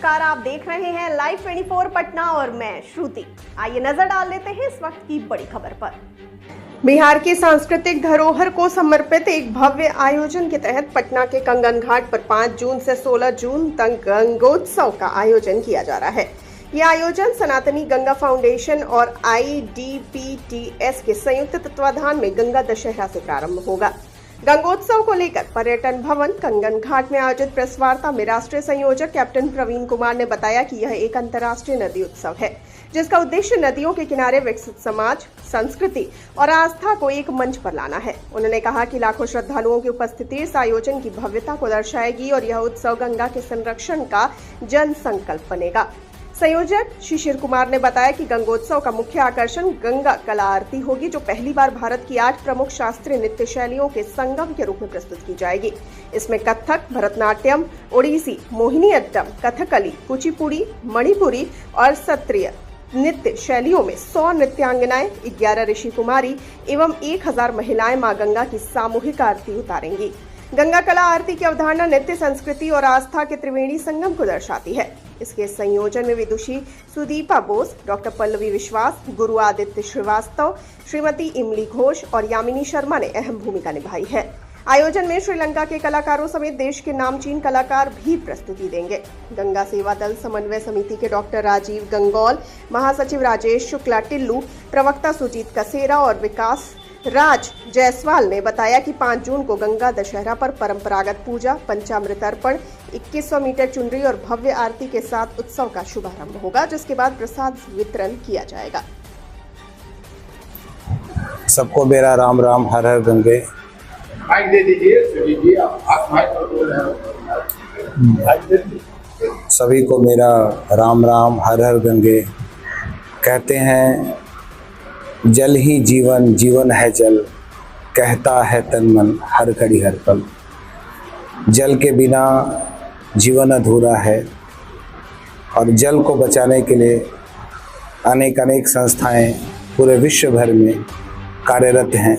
नमस्कार, आप देख रहे हैं लाइव 24 पटना और मैं श्रुति। आइए नजर डाल लेते हैं इस वक्त की बड़ी खबर पर। बिहार की सांस्कृतिक धरोहर को समर्पित एक भव्य आयोजन के तहत पटना के कंगन घाट पर 5 जून से 16 जून तक गंगोत्सव का आयोजन किया जा रहा है। यह आयोजन सनातनी गंगा फाउंडेशन और IDPTS के संयुक्त तत्वाधान में गंगा दशहरा से प्रारंभ होगा। गंगोत्सव को लेकर पर्यटन भवन कंगन घाट में आयोजित प्रेस वार्ता में राष्ट्रीय संयोजक कैप्टन प्रवीण कुमार ने बताया कि यह एक अंतर्राष्ट्रीय नदी उत्सव है, जिसका उद्देश्य नदियों के किनारे विकसित समाज, संस्कृति और आस्था को एक मंच पर लाना है। उन्होंने कहा कि लाखों श्रद्धालुओं की उपस्थिति इस आयोजन की भव्यता को दर्शाएगी और यह उत्सव गंगा के संरक्षण का जन संकल्प बनेगा। संयोजक शिशिर कुमार ने बताया कि गंगोत्सव का मुख्य आकर्षण गंगा कला आरती होगी, जो पहली बार भारत की 8 प्रमुख शास्त्रीय नृत्य शैलियों के संगम के रूप में प्रस्तुत की जाएगी। इसमें कथक, भरतनाट्यम, ओडिसी, मोहिनी अट्टम, कथकली, कुचिपुड़ी, मणिपुरी और सत्रिय नृत्य शैलियों में 100 नृत्यांगनाएं, 11 ऋषि कुमारी एवं 1000 महिलाएं मां गंगा की सामूहिक आरती उतारेंगी। गंगा कला आरती की अवधारणा नृत्य, संस्कृति और आस्था के त्रिवेणी संगम को दर्शाती है। इसके संयोजन में विदुषी सुदीपा बोस, डॉक्टर पल्लवी विश्वास, गुरु आदित्य श्रीवास्तव, श्रीमती इमली घोष और यामिनी शर्मा ने अहम भूमिका निभाई है। आयोजन में श्रीलंका के कलाकारों समेत देश के नामचीन कलाकार भी प्रस्तुति देंगे। गंगा सेवा दल समन्वय समिति के डॉक्टर राजीव गंगौल, महासचिव राजेश शुक्ला टिल्लू, प्रवक्ता सुजीत कसेरा और विकास राज जायसवाल ने बताया कि 5 जून को गंगा दशहरा पर परंपरागत पूजा, पंचामृत अर्पण, 2100 मीटर चुनरी और भव्य आरती के साथ उत्सव का शुभारंभ होगा, जिसके बाद प्रसाद वितरण किया जाएगा। सबको मेरा राम राम, हर हर गंगे। सभी को मेरा राम राम, हर हर गंगे। कहते हैं जल ही जीवन, जीवन है जल, कहता है तन मन हर घड़ी हर पल। जल के बिना जीवन अधूरा है और जल को बचाने के लिए अनेक संस्थाएं पूरे विश्व भर में कार्यरत हैं।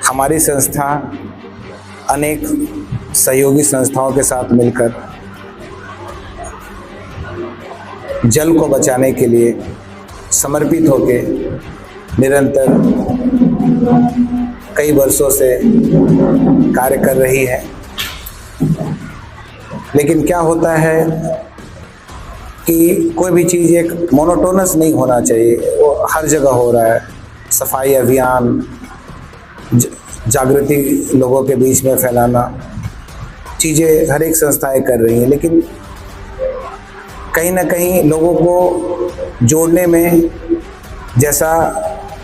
हमारी संस्था अनेक सहयोगी संस्थाओं के साथ मिलकर जल को बचाने के लिए समर्पित होकर निरंतर कई वर्षों से कार्य कर रही है। लेकिन क्या होता है कि कोई भी चीज़ एक मोनोटोनस नहीं होना चाहिए, वो हर जगह हो रहा है। सफाई अभियान, जागृति लोगों के बीच में फैलाना, चीज़ें हर एक संस्थाएं कर रही हैं, लेकिन कहीं ना कहीं लोगों को जोड़ने में, जैसा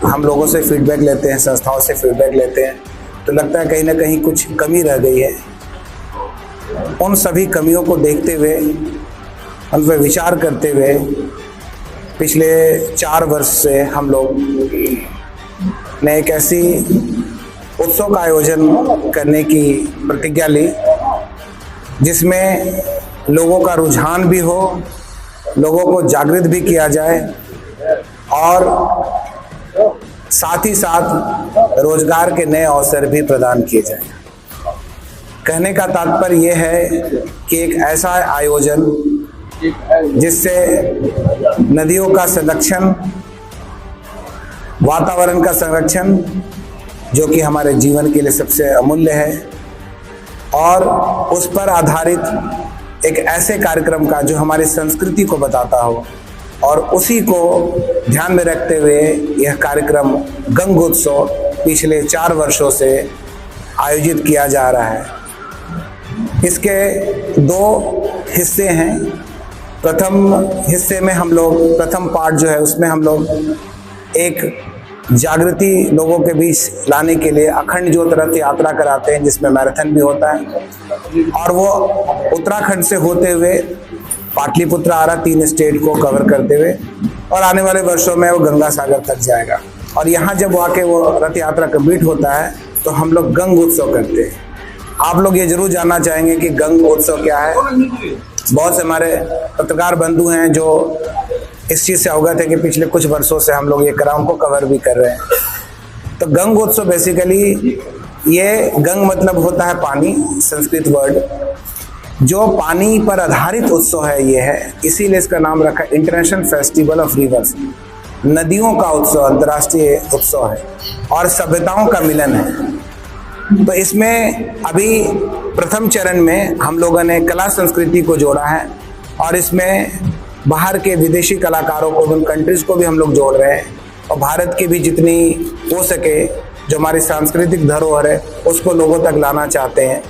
हम लोगों से फीडबैक लेते हैं, संस्थाओं से फीडबैक लेते हैं, तो लगता है कहीं ना कहीं कुछ कमी रह गई है। उन सभी कमियों को देखते हुए, उन पर विचार करते हुए पिछले 4 वर्ष से हम लोग ने एक ऐसी उत्सव का आयोजन करने की प्रतिज्ञा ली जिसमें लोगों का रुझान भी हो, लोगों को जागृत भी किया जाए और साथ ही साथ रोजगार के नए अवसर भी प्रदान किए जाएं। कहने का तात्पर्य यह है कि एक ऐसा आयोजन जिससे नदियों का संरक्षण, वातावरण का संरक्षण, जो कि हमारे जीवन के लिए सबसे अमूल्य है, और उस पर आधारित एक ऐसे कार्यक्रम का जो हमारी संस्कृति को बताता हो, और उसी को ध्यान में रखते हुए यह कार्यक्रम गंगोत्सव पिछले 4 वर्षों से आयोजित किया जा रहा है। इसके 2 हिस्से हैं। प्रथम हिस्से में हम लोग, प्रथम पार्ट जो है उसमें हम लोग एक जागृति लोगों के बीच लाने के लिए अखंड ज्योत रथ यात्रा कराते हैं, जिसमें मैराथन भी होता है, और वो उत्तराखंड से होते हुए पाटलिपुत्र आ रहा 3 स्टेट को कवर करते हुए, और आने वाले वर्षों में वो गंगा सागर तक जाएगा। और यहाँ जब आके वो रथ यात्रा कंप्लीट होता है तो हम लोग गंग उत्सव करते हैं। आप लोग ये जरूर जानना चाहेंगे कि गंग उत्सव क्या है। बहुत से हमारे पत्रकार बंधु हैं जो इस चीज़ से अवगत है कि पिछले कुछ वर्षों से हम लोग ये क्रम को कवर भी कर रहे हैं। तो गंग उत्सव बेसिकली, ये गंग मतलब होता है पानी, संस्कृत वर्ड, जो पानी पर आधारित उत्सव है ये है, इसीलिए इसका नाम रखा इंटरनेशनल फेस्टिवल ऑफ रिवर्स। नदियों का उत्सव, अंतर्राष्ट्रीय उत्सव है और सभ्यताओं का मिलन है। तो इसमें अभी प्रथम चरण में हम लोगों ने कला संस्कृति को जोड़ा है और इसमें बाहर के विदेशी कलाकारों को, उन कंट्रीज को भी हम लोग जोड़ रहे हैं और भारत की भी जितनी हो सके जो हमारी सांस्कृतिक धरोहर है उसको लोगों तक लाना चाहते हैं,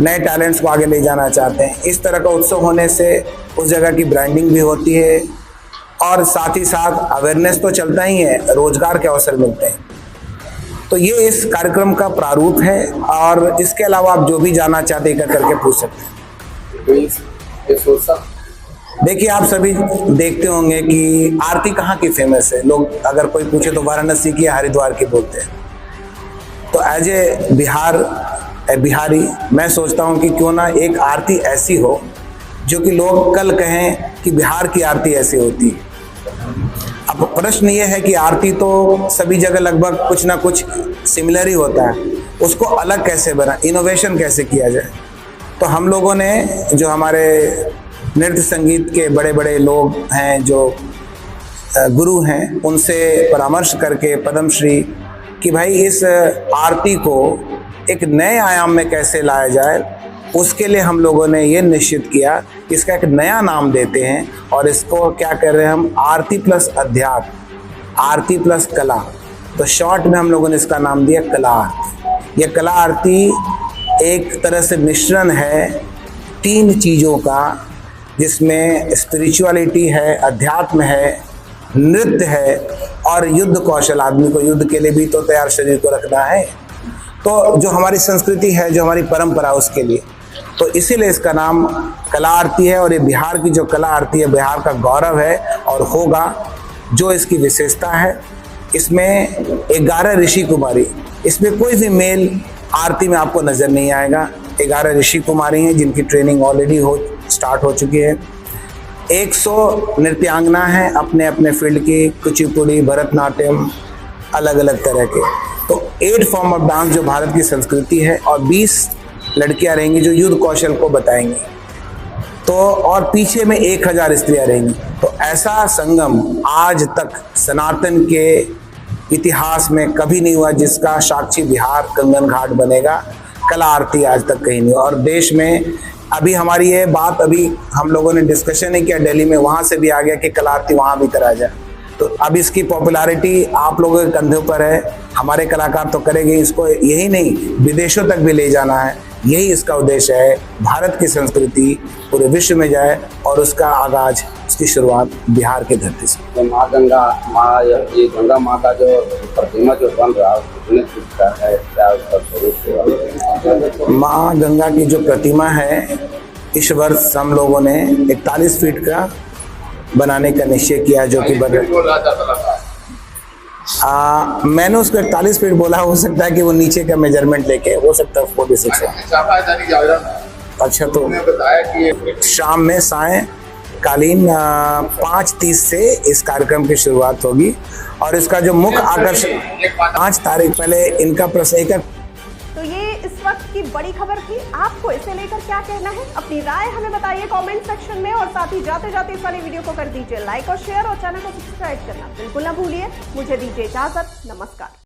नए टैलेंट्स को आगे ले जाना चाहते हैं। इस तरह का उत्सव होने से उस जगह की ब्रांडिंग भी होती है और साथ ही साथ अवेयरनेस तो चलता ही है, रोजगार के अवसर मिलते हैं। तो ये इस कार्यक्रम का प्रारूप है और इसके अलावा आप जो भी जानना चाहते हैं करके पूछ सकते हैं। देखिए, आप सभी देखते होंगे कि आरती कहाँ की फेमस है। लोग अगर कोई पूछे तो वाराणसी की या हरिद्वार की बोलते हैं। तो एज ए बिहारी मैं सोचता हूँ कि क्यों ना एक आरती ऐसी हो जो कि लोग कल कहें कि बिहार की आरती ऐसी होती है। अब प्रश्न ये है कि आरती तो सभी जगह लगभग कुछ ना कुछ सिमिलर ही होता है, उसको अलग कैसे बना, इनोवेशन कैसे किया जाए। तो हम लोगों ने, जो हमारे नृत्य संगीत के बड़े बड़े लोग हैं, जो गुरु हैं, उनसे परामर्श करके पद्मश्री कि भाई इस आरती को एक नए आयाम में कैसे लाया जाए, उसके लिए हम लोगों ने ये निश्चित किया कि इसका एक नया नाम देते हैं और इसको क्या कर रहे हैं हम, आरती प्लस अध्यात्म, आरती प्लस कला। तो शॉर्ट में हम लोगों ने इसका नाम दिया कला आरती। ये कला आरती एक तरह से मिश्रण है 3 चीज़ों का, जिसमें स्पिरिचुअलिटी है, अध्यात्म है, नृत्य है और युद्ध कौशल। आदमी को युद्ध के लिए भी तो तैयार शरीर को रखना है। तो जो हमारी संस्कृति है, जो हमारी परंपरा, उसके लिए तो इसीलिए इसका नाम कला आरती है। और ये बिहार की जो कला आरती है, बिहार का गौरव है और होगा। जो इसकी विशेषता है, इसमें 11 ऋषि कुमारी, इसमें कोई भी मेल आरती में आपको नज़र नहीं आएगा। 11 ऋषि कुमारी हैं जिनकी ट्रेनिंग ऑलरेडी स्टार्ट हो चुकी है। 100 नृत्यांगना हैं अपने अपने फील्ड की, कुचिपुड़ी, भरतनाट्यम, अलग अलग तरह के। तो 8 फॉर्म ऑफ डांस जो भारत की संस्कृति है और 20 लड़कियां रहेंगी जो युद्ध कौशल को बताएंगी। तो और पीछे में 1000 स्त्रियां रहेंगी। तो ऐसा संगम आज तक सनातन के इतिहास में कभी नहीं हुआ जिसका साक्षी बिहार कंगन घाट बनेगा। कला आरती आज तक कहीं नहीं हुआ। और देश में अभी हमारी ये बात, अभी हम लोगों ने डिस्कशन नहीं किया दिल्ली में, वहाँ से भी आ गया कि कला आरती वहाँ भी करा जाए। तो अब इसकी पॉपुलैरिटी आप लोगों के कंधों पर है। हमारे कलाकार तो करेंगे, इसको यही नहीं विदेशों तक भी ले जाना है। यही इसका उद्देश्य है, भारत की संस्कृति पूरे विश्व में जाए और उसका आगाज, उसकी शुरुआत बिहार के धरती से। तो माँ गंगा, ये गंगा माँ का जो प्रतिमा जो बन रहा है, कितने फीट का है, क्या उसका स्वरूप? माँ गंगा की जो प्रतिमा है, इस वर्ष हम लोगों ने 41 फीट का बनाने का निश्चय किया, जो कि मैंने उसको 41 फीट बोला। हो सकता है कि वो नीचे का मेजरमेंट लेके, हो सकता है 46 है। अच्छा, तो शाम में सायंकालीन 5:30 से इस कार्यक्रम की शुरुआत होगी और इसका जो मुख्य आकर्षण 5 तारीख पहले इनका प्रश्न। तो ये इस वक्त की बड़ी खबर थी। आपको इसे लेकर क्या कहना है? अपनी राय हमें बताइए कमेंट सेक्शन में और साथ ही जाते जाते इस वाली वीडियो को कर दीजिए लाइक और शेयर और चैनल को सब्सक्राइब करना बिल्कुल ना भूलिए। मुझे दीजिए इजाजत, नमस्कार।